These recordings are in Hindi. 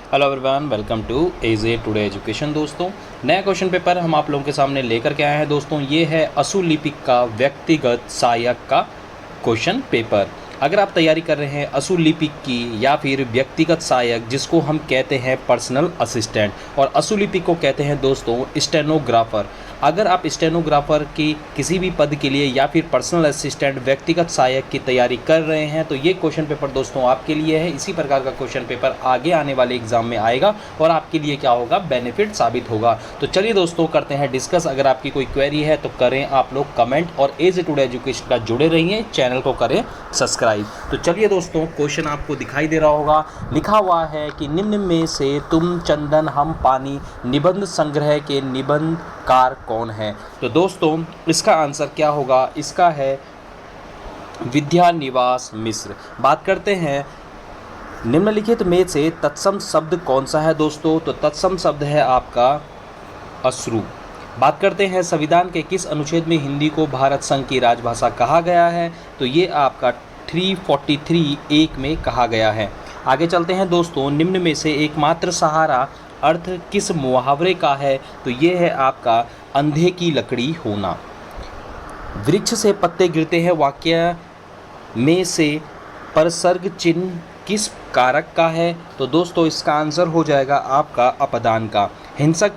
Hello everyone, welcome to AJ today education. दोस्तों, नया क्वेश्चन पेपर हम आप लोगों के सामने लेकर के आए हैं। दोस्तों, ये है असुलिपिक का व्यक्तिगत सहायक का क्वेश्चन पेपर। अगर आप तैयारी कर रहे हैं असुलिपिक की या फिर व्यक्तिगत सहायक, जिसको हम कहते हैं पर्सनल असिस्टेंट, और असुलिपिक को कहते हैं दोस्तों स्टेनोग्राफर। अगर आप स्टेनोग्राफर की किसी भी पद के लिए या फिर पर्सनल असिस्टेंट व्यक्तिगत सहायक की तैयारी कर रहे हैं तो ये क्वेश्चन पेपर दोस्तों आपके लिए है। इसी प्रकार का क्वेश्चन पेपर आगे आने वाले एग्जाम में आएगा और आपके लिए क्या होगा, बेनिफिट साबित होगा। तो चलिए दोस्तों करते हैं डिस्कस। अगर आपकी कोई क्वेरी है तो करें आप लोग कमेंट, और एज टुडे एजुकेशन का जुड़े रहिए, चैनल को करें सब्सक्राइब। तो चलिए दोस्तों, क्वेश्चन आपको दिखाई दे रहा होगा, लिखा हुआ है कि निम्न में से तुम चंदन हम पानी निबंध संग्रह के निबंधकार कौन है। तो दोस्तों इसका आंसर क्या होगा, इसका है विद्यानिवास मिश्र। बात करते हैं निम्नलिखित में से तत्सम शब्द कौन सा है दोस्तों, तो तत्सम शब्द है आपका अश्रु। बात करते हैं संविधान के किस अनुच्छेद में हिंदी को भारत संघ की राजभाषा कहा गया है, तो ये आपका 343(1) में कहा गया है। आगे चलते हैं दोस्तों, निम्न में से एकमात्र सहारा अर्थ किस मुहावरे का है, तो ये है आपका अंधे की लकड़ी होना। वृक्ष से पत्ते गिरते हैं वाक्य में से परसर्ग चिन्ह किस कारक का है, तो दोस्तों इसका आंसर हो जाएगा आपका अपदान का। हिंसक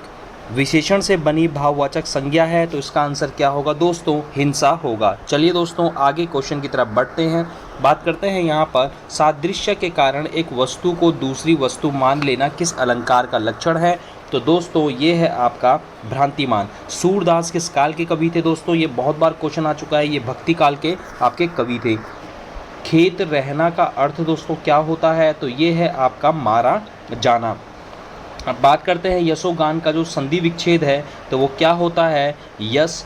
विशेषण से बनी भाववाचक संज्ञा है, तो इसका आंसर क्या होगा दोस्तों, हिंसा होगा। चलिए दोस्तों आगे क्वेश्चन की तरफ बढ़ते हैं। बात करते हैं यहाँ पर सादृश्य के कारण एक वस्तु को दूसरी वस्तु मान लेना किस अलंकार का लक्षण है, तो दोस्तों ये है आपका भ्रांतिमान। सूरदास किस काल के कवि थे दोस्तों, ये बहुत बार क्वेश्चन आ चुका है, ये भक्ति काल के आपके कवि थे। खेत रहना का अर्थ दोस्तों क्या होता है, तो ये है आपका मारा जाना। अब बात करते हैं यशोगान का जो संधि विच्छेद है तो वो क्या होता है, यश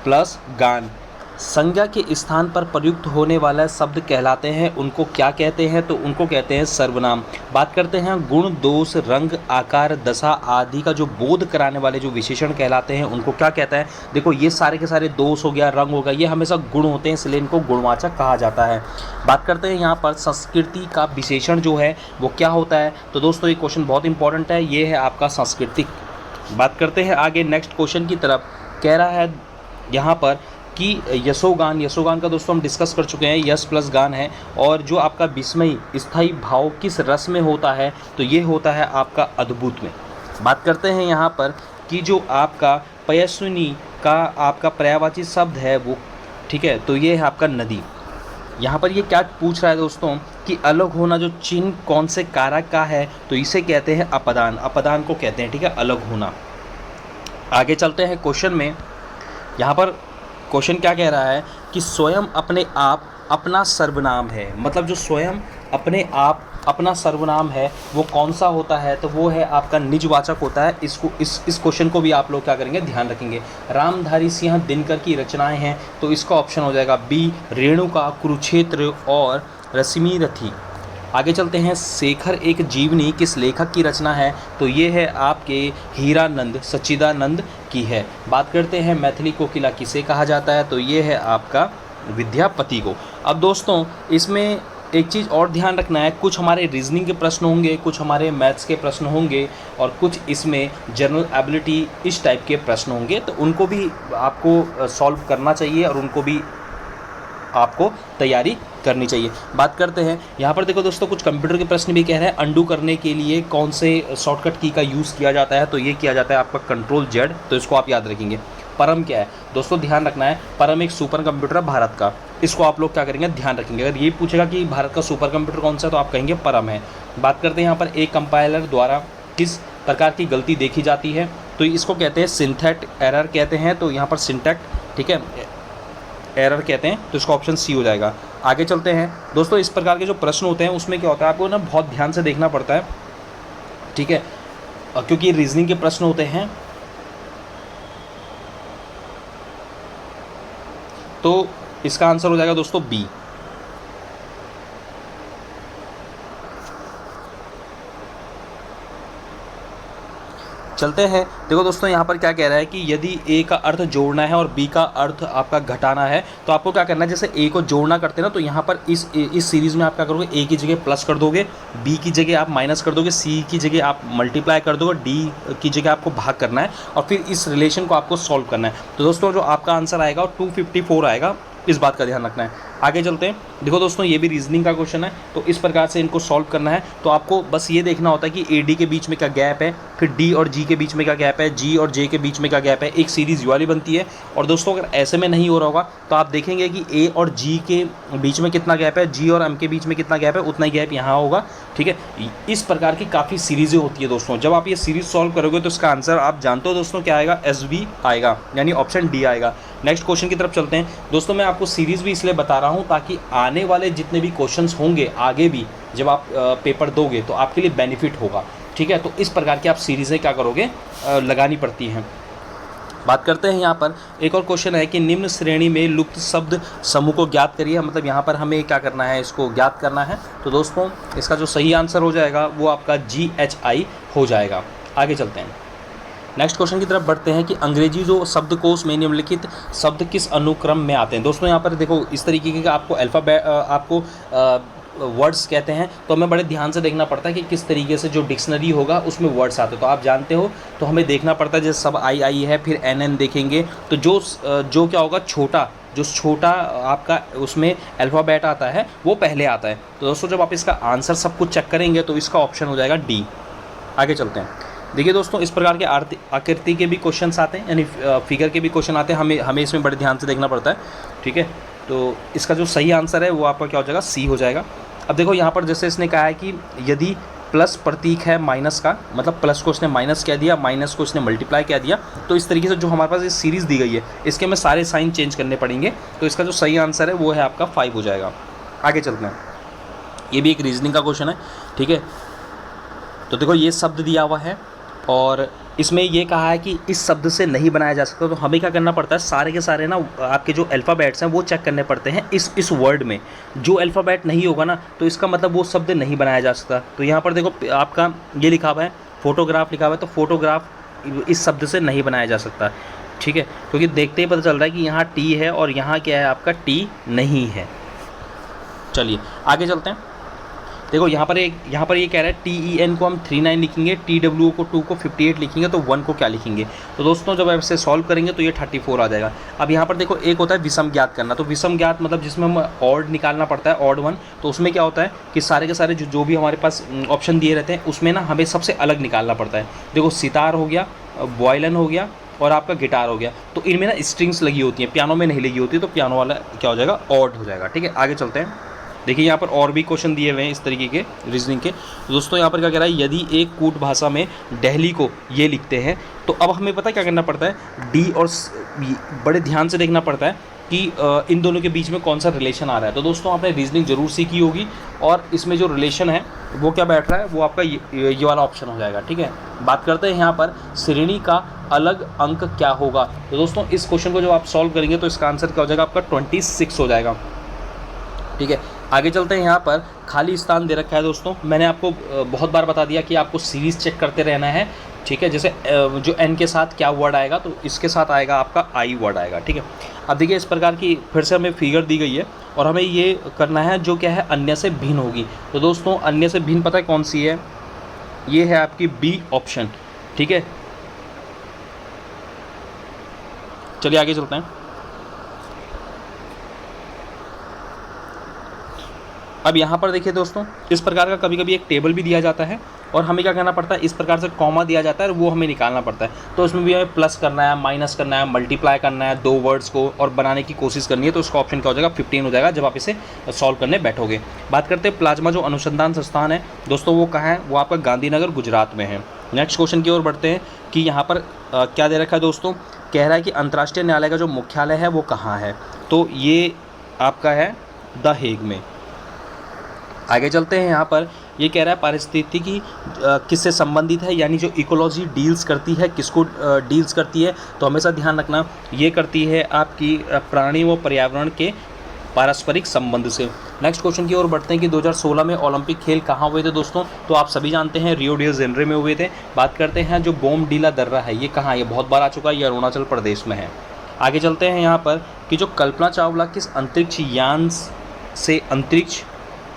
प्लस गान। संज्ञा के स्थान पर प्रयुक्त होने वाला शब्द कहलाते हैं, उनको क्या कहते हैं, तो उनको कहते हैं सर्वनाम। बात करते हैं गुण दोष रंग आकार दशा आदि का जो बोध कराने वाले जो विशेषण कहलाते हैं उनको क्या कहता है। देखो ये सारे के सारे दोष हो गया, रंग हो गया, ये हमेशा गुण होते हैं, इसलिए इनको गुणवाचक कहा जाता है। बात करते हैं यहाँ पर संस्कृति का विशेषण जो है वो क्या होता है, तो दोस्तों ये क्वेश्चन बहुत इंपॉर्टेंट है, ये है आपका सांस्कृतिक। बात करते हैं आगे नेक्स्ट क्वेश्चन की तरफ। कह रहा है यहाँ पर कि यशोगान का दोस्तों हम डिस्कस कर चुके हैं, यश प्लस गान है। और जो आपका विस्मय स्थायी भाव किस रस में होता है, तो ये होता है आपका अद्भुत में। बात करते हैं यहाँ पर कि जो आपका पयस्विनी का आपका पर्यायवाची शब्द है वो, ठीक है, तो ये है आपका नदी। यहाँ पर ये क्या पूछ रहा है दोस्तों कि अलग होना जो चिन्ह कौन से कारक का है, तो इसे कहते हैं अपदान, अपदान को कहते हैं, ठीक है, अलग होना। आगे चलते हैं क्वेश्चन में। यहाँ पर क्वेश्चन क्या कह रहा है कि स्वयं अपने आप अपना सर्वनाम है, मतलब जो स्वयं अपने आप अपना सर्वनाम है वो कौन सा होता है, तो वो है आपका निजवाचक होता है। इसको इस क्वेश्चन को भी आप लोग क्या करेंगे, ध्यान रखेंगे। रामधारी सिंह दिनकर की रचनाएं हैं, तो इसका ऑप्शन हो जाएगा बी, रेणुका, कुरुक्षेत्र और रश्मि रथी। आगे चलते हैं, शेखर एक जीवनी किस लेखक की रचना है, तो ये है आपके हीरानंद सच्चिदानंद की है। बात करते हैं मैथिली कोकिला किसे कहा जाता है, तो ये है आपका विद्यापति को। अब दोस्तों इसमें एक चीज़ और ध्यान रखना है, कुछ हमारे रीजनिंग के प्रश्न होंगे, कुछ हमारे मैथ्स के प्रश्न होंगे, और कुछ इसमें जनरल एबिलिटी इस टाइप के प्रश्न होंगे, तो उनको भी आपको सॉल्व करना चाहिए और उनको भी आपको तैयारी करनी चाहिए। बात करते हैं यहाँ पर, देखो दोस्तों कुछ कंप्यूटर के प्रश्न भी कह रहे हैं अंडू करने के लिए कौन से शॉर्टकट की का यूज़ किया जाता है, तो ये किया जाता है आपका Ctrl+Z, तो इसको आप याद रखेंगे। परम क्या है दोस्तों, ध्यान रखना है, परम एक सुपर कंप्यूटर है भारत का, इसको आप लोग क्या करेंगे, ध्यान रखेंगे। अगर ये पूछेगा कि भारत का सुपर कंप्यूटर कौन सा है, तो आप कहेंगे परम है। बात करते हैं यहाँ पर एक कंपाइलर द्वारा किस प्रकार की गलती देखी जाती है, तो इसको कहते हैं सिंथेट एरर कहते हैं, तो यहाँ पर सिंटैक्ट, ठीक है, एरर कहते हैं, तो इसका ऑप्शन सी हो जाएगा। आगे चलते हैं दोस्तों, इस प्रकार के जो प्रश्न होते हैं उसमें क्या होता है, आपको ना बहुत ध्यान से देखना पड़ता है, ठीक है, क्योंकि रीजनिंग के प्रश्न होते हैं, तो इसका आंसर हो जाएगा दोस्तों बी। चलते हैं। देखो दोस्तों यहाँ पर क्या कह रहा है कि यदि ए का अर्थ जोड़ना है और बी का अर्थ आपका घटाना है तो आपको क्या करना है, जैसे ए को जोड़ना करते हैं ना, तो यहाँ पर इस सीरीज़ में आप क्या करोगे, ए की जगह प्लस कर दोगे, बी की जगह आप माइनस कर दोगे, सी की जगह आप मल्टीप्लाई कर दोगे, डी की जगह आपको भाग करना है और फिर इस रिलेशन को आपको सॉल्व करना है। तो दोस्तों जो आपका आंसर आएगा वो 254 आएगा, इस बात का ध्यान रखना है। आगे चलते हैं। देखो दोस्तों ये भी रीजनिंग का क्वेश्चन है, तो इस प्रकार से इनको सॉल्व करना है। तो आपको बस ये देखना होता है कि ए डी के बीच में क्या गैप है, फिर डी और जी के बीच में क्या गैप है, जी और जे के बीच में क्या गैप है, एक सीरीज़ ये वाली बनती है। और दोस्तों अगर ऐसे में नहीं हो रहा होगा तो आप देखेंगे कि ए और जी के बीच में कितना गैप है, जी और एम के बीच में कितना गैप है, उतना ही गैप यहाँ होगा। ठीक है, इस प्रकार की काफ़ी सीरीज़ें होती है दोस्तों। जब आप ये सीरीज़ सॉल्व करोगे तो इसका आंसर आप जानते हो दोस्तों क्या आएगा, एस बी आएगा, यानी ऑप्शन डी आएगा। नेक्स्ट क्वेश्चन की तरफ चलते हैं। दोस्तों मैं आपको सीरीज़ भी इसलिए बता रहा हूँ ताकि आने वाले जितने भी क्वेश्चंस होंगे आगे भी जब आप पेपर दोगे तो आपके लिए बेनिफिट होगा। ठीक है, तो इस प्रकार की आप सीरीज़ें क्या करोगे, लगानी पड़ती हैं। बात करते हैं यहाँ पर एक और क्वेश्चन है कि निम्न श्रेणी में लुप्त शब्द समूह को ज्ञात करिए। मतलब यहाँ पर हमें क्या करना है, इसको ज्ञात करना है। तो दोस्तों इसका जो सही आंसर हो जाएगा वो आपका GHI हो जाएगा। आगे चलते हैं, नेक्स्ट क्वेश्चन की तरफ बढ़ते हैं कि अंग्रेजी जो शब्दकोश में निम्नलिखित शब्द किस अनुक्रम में आते हैं। दोस्तों यहाँ पर देखो इस तरीके के आपको आपको वर्ड्स कहते हैं, तो हमें बड़े ध्यान से देखना पड़ता है कि किस तरीके से जो डिक्शनरी होगा उसमें वर्ड्स आते हैं। तो आप जानते हो तो हमें देखना पड़ता है, जैसे सब आई है, फिर NN देखेंगे, तो जो क्या होगा, जो छोटा आपका उसमें अल्फ़ाबेट आता है वो पहले आता है। तो दोस्तों जब आप इसका आंसर सब कुछ चेक करेंगे तो इसका ऑप्शन हो जाएगा डी। आगे चलते हैं। देखिए दोस्तों इस प्रकार के आकृति के भी क्वेश्चंस आते हैं, यानी फिगर के भी क्वेश्चन आते हैं, हमें इसमें बड़े ध्यान से देखना पड़ता है। ठीक है, तो इसका जो सही आंसर है वो आपका क्या हो जाएगा, सी हो जाएगा। अब देखो यहाँ पर जैसे इसने कहा है कि यदि प्लस प्रतीक है माइनस का, मतलब प्लस को इसने माइनस कह दिया, माइनस को इसने मल्टीप्लाई कह दिया, तो इस तरीके से जो हमारे पास ये सीरीज़ दी गई है इसके में सारे साइन चेंज करने पड़ेंगे। तो इसका जो सही आंसर है वो है आपका 5 हो जाएगा। आगे चलते हैं, ये भी एक रीजनिंग का क्वेश्चन है। ठीक है, तो देखो ये शब्द दिया हुआ है और इसमें ये कहा है कि इस शब्द से नहीं बनाया जा सकता। तो हमें क्या करना पड़ता है, सारे के सारे ना आपके जो अल्फ़ाबेट्स हैं वो चेक करने पड़ते हैं इस वर्ड में। जो अल्फ़ाबेट नहीं होगा ना तो इसका मतलब वो शब्द नहीं बनाया जा सकता। तो यहाँ पर देखो आपका ये लिखा हुआ है, फोटोग्राफ लिखा हुआ है, तो फोटोग्राफ इस शब्द से नहीं बनाया जा सकता। ठीक है, क्योंकि देखते ही पता चल रहा है कि यहाँ टी है और यहाँ क्या है, आपका टी नहीं है। चलिए आगे चलते हैं। देखो यहाँ पर ये कह रहा है TEN को हम 39 लिखेंगे, TW को 2 को 58 लिखेंगे, तो 1 को क्या लिखेंगे। तो दोस्तों जब ऐसे सॉल्व करेंगे तो ये 34 आ जाएगा। अब यहाँ पर देखो एक होता है विषम ज्ञात करना, तो विषम ज्ञात मतलब जिसमें हम ऑड निकालना पड़ता है, ऑड 1। तो उसमें क्या होता है कि सारे के सारे जो भी हमारे पास ऑप्शन दिए रहते हैं उसमें ना हमें सबसे अलग निकालना पड़ता है। देखो सितार हो गया, वायलिन हो गया और आपका गिटार हो गया, तो इनमें ना स्ट्रिंग्स लगी होती हैं, पियानो में नहीं लगी होती, तो पियानो वाला क्या हो जाएगा, ऑड हो जाएगा। ठीक है, आगे चलते हैं। देखिए यहाँ पर और भी क्वेश्चन दिए हुए हैं इस तरीके के रीजनिंग के। दोस्तों यहाँ पर क्या कह रहा है, यदि एक कूट भाषा में दिल्ली को ये लिखते हैं, तो अब हमें पता क्या करना पड़ता है, डी और बड़े ध्यान से देखना पड़ता है कि इन दोनों के बीच में कौन सा रिलेशन आ रहा है। तो दोस्तों आपने रीजनिंग जरूर सीखी होगी और इसमें जो रिलेशन है वो क्या बैठ रहा है, वो आपका ये वाला ऑप्शन हो जाएगा। ठीक है, बात करते हैं यहाँ पर श्रेणी का अलग अंक क्या होगा। तो दोस्तों इस क्वेश्चन को जब आप सॉल्व करेंगे तो इसका आंसर क्या हो जाएगा, आपका 26 हो जाएगा। ठीक है, आगे चलते हैं। यहाँ पर खाली स्थान दे रखा है दोस्तों, मैंने आपको बहुत बार बता दिया कि आपको सीरीज़ चेक करते रहना है। ठीक है, जैसे जो N के साथ क्या वर्ड आएगा तो इसके साथ आएगा आपका I वर्ड आएगा। ठीक है, अब देखिए इस प्रकार की फिर से हमें फिगर दी गई है और हमें ये करना है जो क्या है, अन्य से भिन्न होगी। तो दोस्तों अन्य से भिन्न पता है कौन सी है, ये है आपकी B ऑप्शन। ठीक है, चलिए आगे चलते हैं। अब यहाँ पर देखिए दोस्तों इस प्रकार का कभी कभी एक टेबल भी दिया जाता है और हमें क्या करना पड़ता है, इस प्रकार से कॉमा दिया जाता है और वो हमें निकालना पड़ता है। तो उसमें भी हमें प्लस करना है, माइनस करना है, मल्टीप्लाई करना है, दो वर्ड्स को और बनाने की कोशिश करनी है। तो उसका ऑप्शन क्या हो जाएगा, 15 हो जाएगा जब आप इसे सॉल्व करने बैठोगे। बात करते हैं प्लाज्मा जो अनुसंधान संस्थान है दोस्तों, वो कहाँ है, वो आपका गांधीनगर गुजरात में है। नेक्स्ट क्वेश्चन की ओर बढ़ते हैं कि यहाँ पर क्या दे रखा है दोस्तों, कह रहा है कि अंतर्राष्ट्रीय न्यायालय का जो मुख्यालय है वो कहाँ है, तो ये आपका है द हेग में। आगे चलते हैं। यहाँ पर ये कह रहा है पारिस्थितिकी किससे संबंधित है, यानी जो इकोलॉजी डील्स करती है, किसको डील्स करती है, तो हमेशा ध्यान रखना ये करती है आपकी प्राणी व पर्यावरण के पारस्परिक संबंध से। नेक्स्ट क्वेश्चन की ओर बढ़ते हैं कि 2016 में ओलंपिक खेल कहाँ हुए थे दोस्तों, तो आप सभी जानते हैं रियो डी जेनेरो में हुए थे। बात करते हैं जो बोमडीला दर्रा है ये कहाँ है, ये बहुत बार आ चुका है, ये अरुणाचल प्रदेश में है। आगे चलते हैं यहाँ पर कि जो कल्पना चावला किस अंतरिक्ष यान से अंतरिक्ष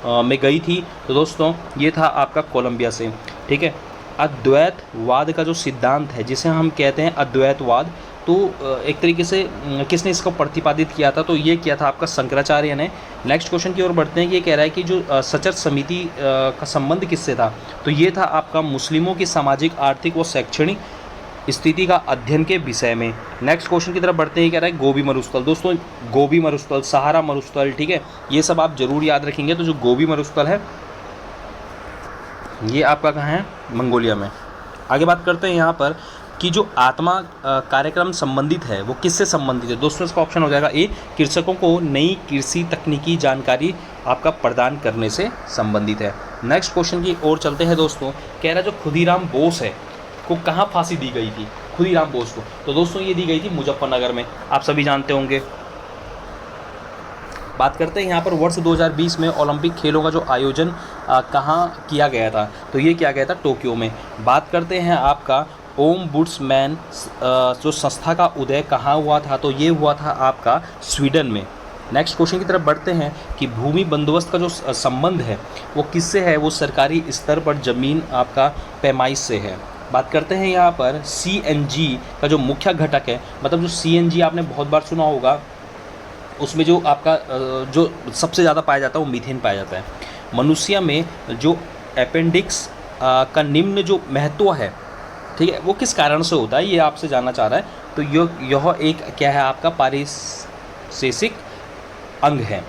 में गई थी, तो दोस्तों ये था आपका कोलंबिया से। ठीक है, अद्वैतवाद का जो सिद्धांत है जिसे हम कहते हैं अद्वैतवाद, तो एक तरीके से किसने इसको प्रतिपादित किया था, तो ये किया था आपका शंकराचार्य ने। नेक्स्ट क्वेश्चन की ओर बढ़ते हैं कि ये कह रहा है कि जो सचर समिति का संबंध किससे था, तो ये था आपका मुस्लिमों की सामाजिक आर्थिक व शैक्षणिक स्थिति का अध्ययन के विषय में। नेक्स्ट क्वेश्चन की तरफ बढ़ते हैं, कह रहा है गोबी मरुस्थल। दोस्तों गोबी मरुस्थल, सहारा मरुस्थल, ठीक है, ये सब आप जरूर याद रखेंगे। तो जो गोबी मरुस्थल है ये आपका कहाँ है, मंगोलिया में। आगे बात करते हैं यहाँ पर कि जो आत्मा कार्यक्रम संबंधित है वो किससे संबंधित है, दोस्तों इसका ऑप्शन हो जाएगा ए, कृषकों को नई कृषि तकनीकी जानकारी आपका प्रदान करने से संबंधित है। नेक्स्ट क्वेश्चन की ओर चलते हैं दोस्तों, कह रहा है जो खुदीराम बोस है को कहाँ फांसी दी गई थी, खुदीराम बोस को, तो दोस्तों ये दी गई थी मुजफ्फरनगर में, आप सभी जानते होंगे। बात करते हैं यहाँ पर वर्ष 2020 में ओलंपिक खेलों का जो आयोजन कहाँ किया गया था, तो ये किया गया था टोक्यो में। बात करते हैं आपका ओम्बुड्समैन जो संस्था का उदय कहाँ हुआ था, तो ये हुआ था आपका स्वीडन में। नेक्स्ट क्वेश्चन की तरफ बढ़ते हैं कि भूमि बंदोबस्त का जो संबंध है वो किससे है, वो सरकारी स्तर पर ज़मीन आपका पैमाइश से है। बात करते हैं यहाँ पर CNG का जो मुख्य घटक है, मतलब जो CNG आपने बहुत बार सुना होगा, उसमें जो आपका जो सबसे ज़्यादा पाया जाता है वो मीथेन पाया जाता है। मनुष्य में जो अपेंडिक्स का निम्न जो महत्व है, ठीक है, वो किस कारण से होता है, ये आपसे जानना चाह रहा है। तो यह एक क्या है आपका पारिस्थितिक अंग है।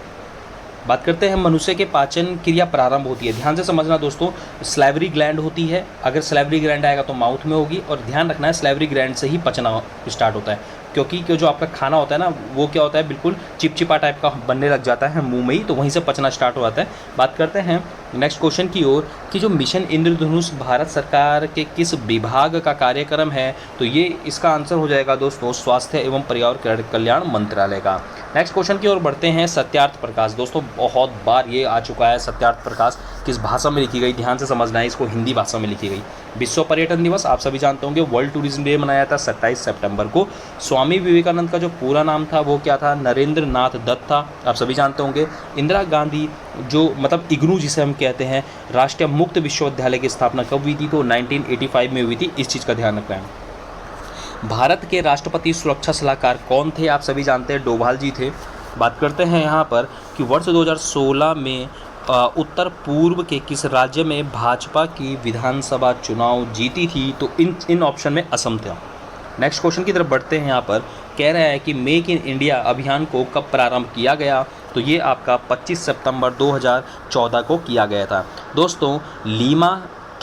बात करते हैं मनुष्य के पाचन क्रिया प्रारंभ होती है, ध्यान से समझना दोस्तों, स्लाइवरी ग्लैंड होती है, अगर स्लाइवरी ग्लैंड आएगा तो माउथ में होगी, और ध्यान रखना है स्लाइवरी ग्लैंड से ही पचना स्टार्ट होता है, क्योंकि जो आपका खाना होता है ना वो क्या होता है, बिल्कुल चिपचिपा टाइप का बनने लग जाता है मुंह में ही, तो वहीं से पचना स्टार्ट हो जाता है। बात करते हैं नेक्स्ट क्वेश्चन की ओर कि जो मिशन इंद्रधनुष भारत सरकार के किस विभाग का कार्यक्रम है, तो ये इसका आंसर हो जाएगा दोस्तों स्वास्थ्य एवं पर्यावरण कल्याण मंत्रालय का। नेक्स्ट क्वेश्चन की ओर बढ़ते हैं सत्यार्थ प्रकाश। दोस्तों बहुत बार ये आ चुका है सत्यार्थ प्रकाश, किस भाषा में लिखी गई, ध्यान से समझना है, इसको हिंदी भाषा में लिखी गई। विश्व पर्यटन दिवस आप सभी जानते होंगे, वर्ल्ड टूरिज्म डे मनाया था 27 सितंबर को। स्वामी विवेकानंद का जो पूरा नाम था वो क्या था, नरेंद्र नाथ दत्त था, आप सभी जानते होंगे। इंदिरा गांधी जो मतलब इग्नू जिसे हम कहते हैं, राष्ट्रीय मुक्त विश्वविद्यालय की स्थापना कब हुई थी, तो 1985 में हुई थी, इस चीज़ का ध्यान रखना है। भारत के राष्ट्रपति सुरक्षा सलाहकार कौन थे, आप सभी जानते हैं डोभाल जी थे। बात करते हैं यहाँ पर कि वर्ष 2016 में उत्तर पूर्व के किस राज्य में भाजपा की विधानसभा चुनाव जीती थी, तो इन ऑप्शन में असम था। नेक्स्ट क्वेश्चन की तरफ बढ़ते हैं, यहाँ पर कह रहा है कि मेक इन इंडिया अभियान को कब प्रारंभ किया गया, तो ये आपका 25 सितंबर 2014 को किया गया था। दोस्तों लीमा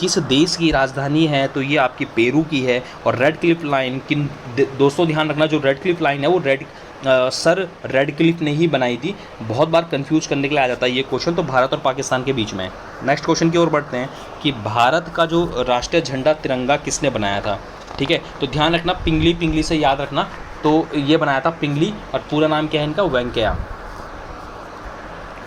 किस देश की राजधानी है, तो ये आपकी पेरू की है। और रेड क्लिफ लाइन किन, दोस्तों ध्यान रखना, जो रेड क्लिफ लाइन है वो सर रेड क्लिफ ने ही बनाई थी, बहुत बार कंफ्यूज करने के लिए आ जाता है ये क्वेश्चन, तो भारत और पाकिस्तान के बीच में। नेक्स्ट क्वेश्चन की ओर बढ़ते हैं कि भारत का जो राष्ट्रीय झंडा तिरंगा किसने बनाया था, ठीक है, तो ध्यान रखना पिंगली से याद रखना, तो ये बनाया था पिंगली, और पूरा नाम क्या है इनका, वेंकैया,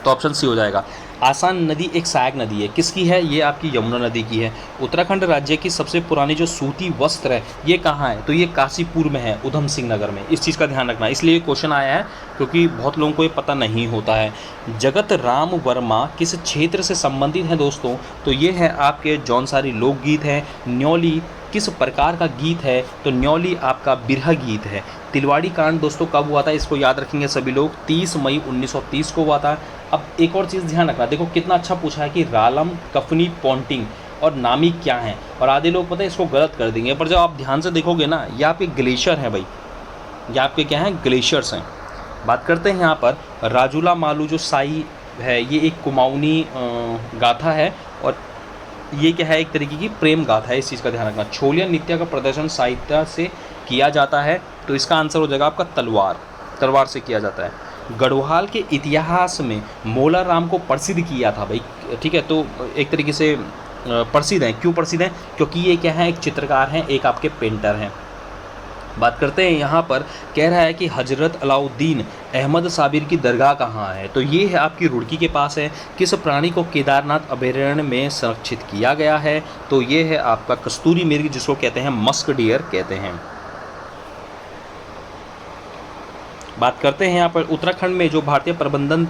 तो ऑप्शन सी हो जाएगा। आसान नदी एक सहायक नदी है, किसकी है, ये आपकी यमुना नदी की है। उत्तराखंड राज्य की सबसे पुरानी जो सूती वस्त्र है ये कहाँ है, तो ये काशीपुर में है, उधम सिंह नगर में, इस चीज़ का ध्यान रखना, इसलिए क्वेश्चन आया है क्योंकि बहुत लोगों को ये पता नहीं होता है। जगत राम वर्मा किस क्षेत्र से संबंधित हैं दोस्तों, तो ये है आपके जौनसारी लोकगीत है। न्यौली किस प्रकार का गीत है, तो न्यौली आपका बिरहा गीत है। तिलवाड़ी कांड दोस्तों कब हुआ था, इसको याद रखेंगे सभी लोग, 30 मई 1930 को हुआ था। अब एक और चीज़ ध्यान रखना, देखो कितना अच्छा पूछा है कि रालम, कफनी, पॉन्टिंग और नामी क्या हैं, और आधे लोग पता है इसको गलत कर देंगे, पर जब आप ध्यान से देखोगे ना, ये आपके ग्लेशियर हैं भाई, ये आपके क्या हैं, ग्लेशियर्स हैं। बात करते हैं यहाँ पर राजूला मालू जो साई है, ये एक कुमाऊनी गाथा है, और ये क्या है, एक तरीके की प्रेम गाथा है, इस चीज़ का ध्यान रखना। छोलिया नृत्य का प्रदर्शन साहित्य से किया जाता है, तो इसका आंसर हो जाएगा आपका तलवार से किया जाता है। गढ़वाल के इतिहास में मोला राम को प्रसिद्ध किया था भाई, ठीक है, तो एक तरीके से प्रसिद्ध हैं, क्यों प्रसिद्ध हैं, क्योंकि ये क्या है, एक चित्रकार हैं, एक आपके पेंटर हैं। बात करते हैं यहाँ पर, कह रहा है कि हजरत अलाउद्दीन अहमद साबिर की दरगाह कहाँ है, तो ये है आपकी रुड़की के पास है। किस प्राणी को केदारनाथ अभयारण्य में संरक्षित किया गया है, तो ये है आपका कस्तूरी मृग, जिसको कहते हैं मस्क डियर कहते हैं। बात करते हैं यहाँ पर उत्तराखंड में जो भारतीय प्रबंधन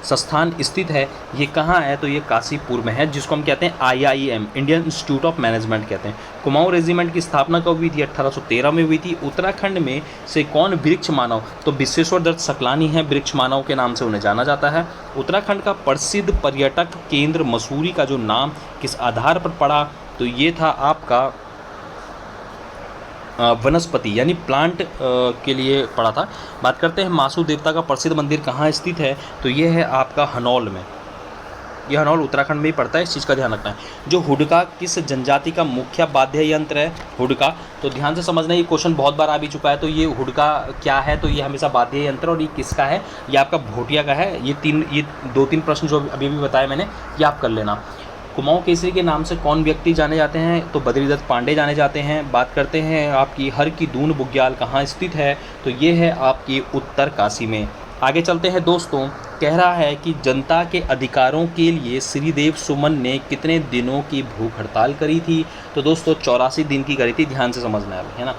संस्थान स्थित है, ये कहाँ है, तो ये काशीपुर में है, जिसको हम कहते हैं IIM, Indian institute of management कहते हैं। कुमाऊं रेजिमेंट की स्थापना कब हुई थी? 1813 में हुई थी। उत्तराखंड में से कौन वृक्ष मानव, तो विश्वेश्वर दत्त सकलानी है, वृक्ष मानव के नाम से उन्हें जाना जाता है। उत्तराखंड का प्रसिद्ध पर्यटक केंद्र मसूरी का जो नाम किस आधार पर पड़ा, तो ये था आपका वनस्पति यानी प्लांट के लिए पड़ा था। बात करते हैं मासू देवता का प्रसिद्ध मंदिर कहाँ स्थित है, तो ये है आपका हनौल में। ये हनौल उत्तराखंड में ही पड़ता है, इस चीज़ का ध्यान रखना है। जो हुडका किस जनजाति का मुख्य वाद्य यंत्र है? हुडका, तो ध्यान से समझना, ये क्वेश्चन बहुत बार आ भी चुका है। तो ये हुडका क्या है, तो ये हमेशा वाद्य यंत्र, और ये किसका है? ये आपका भोटिया का है। ये दो तीन प्रश्न जो अभी बताया मैंने, ये आप कर लेना। कुमाऊं केसरी के नाम से कौन व्यक्ति जाने जाते हैं, तो बद्रीदत्त पांडे जाने जाते हैं। बात करते हैं आपकी हर की दून बुग्याल कहाँ स्थित है, तो ये है आपकी उत्तर काशी में। आगे चलते हैं दोस्तों, कह रहा है कि जनता के अधिकारों के लिए श्रीदेव सुमन ने कितने दिनों की भूख हड़ताल करी थी, तो दोस्तों 84 दिन की करी थी। ध्यान से समझना है ना।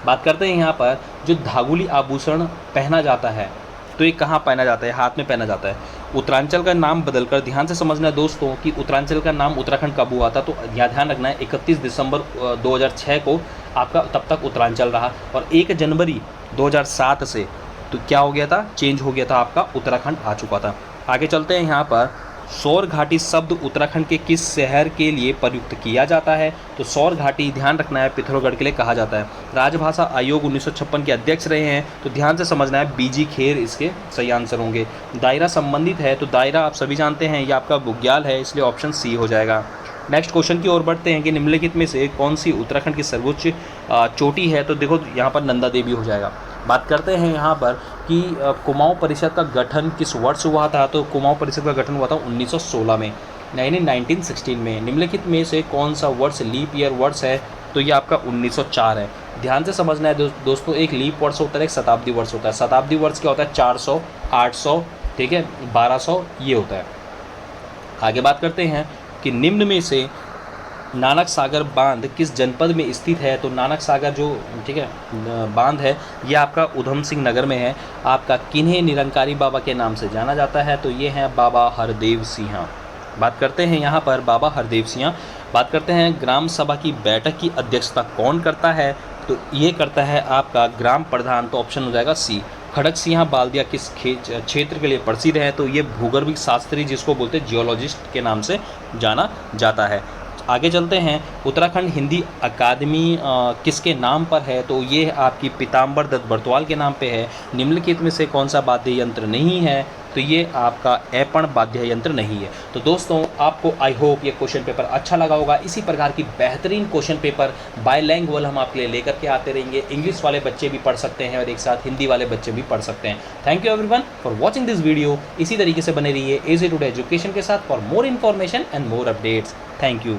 बात करते हैं यहाँ पर जो धागुली आभूषण पहना जाता है, तो ये कहाँ पहना जाता है? हाथ में पहना जाता है। उत्तरांचल का नाम बदलकर, ध्यान से समझना है दोस्तों कि उत्तरांचल का नाम उत्तराखंड कब हुआ था, तो यहाँ ध्यान रखना है 31 दिसंबर 2006 को आपका तब तक उत्तरांचल रहा, और 1 जनवरी 2007 से तो क्या हो गया था? चेंज हो गया था, आपका उत्तराखंड आ चुका था। आगे चलते हैं यहाँ पर, सौर घाटी शब्द उत्तराखंड के किस शहर के लिए प्रयुक्त किया जाता है, तो सौर घाटी ध्यान रखना है पिथौरागढ़ के लिए कहा जाता है। राजभाषा आयोग 1956 के अध्यक्ष रहे हैं, तो ध्यान से समझना है बीजी खेर इसके सही आंसर होंगे। दायरा संबंधित है, तो दायरा आप सभी जानते हैं ये आपका बुग्याल है, इसलिए ऑप्शन सी हो जाएगा। नेक्स्ट क्वेश्चन की ओर बढ़ते हैं कि निम्नलिखित में से कौन सी उत्तराखंड की सर्वोच्च चोटी है, तो देखो यहाँ पर नंदा देवी हो जाएगा। बात करते हैं यहाँ पर कि कुमाऊं परिषद का गठन किस वर्ष हुआ था, तो कुमाऊं परिषद का गठन हुआ था 1916 में, यानी 1916 में। निम्नलिखित में से कौन सा वर्ष लीप ईयर वर्ष है, तो ये आपका 1904 है। ध्यान से समझना है दोस्तों, एक लीप वर्ष होता है, एक शताब्दी वर्ष होता है। शताब्दी वर्ष क्या होता है? 400, 800, ठीक है, 1200 ये होता है। आगे बात करते हैं कि निम्न में से नानक सागर बांध किस जनपद में स्थित है, तो नानक सागर जो ठीक है बांध है, ये आपका उधम सिंह नगर में है। आपका किन्हें निरंकारी बाबा के नाम से जाना जाता है, तो ये हैं बाबा हरदेव सिंह। बात करते हैं यहाँ पर बाबा हरदेव सिंह। बात करते हैं ग्राम सभा की बैठक की अध्यक्षता कौन करता है, तो ये करता है आपका ग्राम प्रधान, तो ऑप्शन हो जाएगा सी। खड़क सिंह बाल्दिया किस क्षेत्र के लिए प्रसिद्ध है, तो ये भूगर्भिक शास्त्री जिसको बोलते हैं जियोलॉजिस्ट के नाम से जाना जाता है। आगे चलते हैं, उत्तराखंड हिंदी अकादमी किसके नाम पर है, तो ये आपकी पीताम्बर दत्त बर्तवाल के नाम पे है। निम्नलिखित में से कौन सा वाद्य यंत्र नहीं है, तो ये आपका ऐपण वाद्य यंत्र नहीं है। तो दोस्तों आपको आई होप ये क्वेश्चन पेपर अच्छा लगा होगा। इसी प्रकार की बेहतरीन क्वेश्चन पेपर बायलैंग्वेज हम आपके लिए लेकर के आते रहेंगे। इंग्लिश वाले बच्चे भी पढ़ सकते हैं और एक साथ हिंदी वाले बच्चे भी पढ़ सकते हैं। Thank you everyone for watching this video. इसी तरीके से बने रहिए एज ए टुडे एजुकेशन के साथ for more information and more updates. Thank you.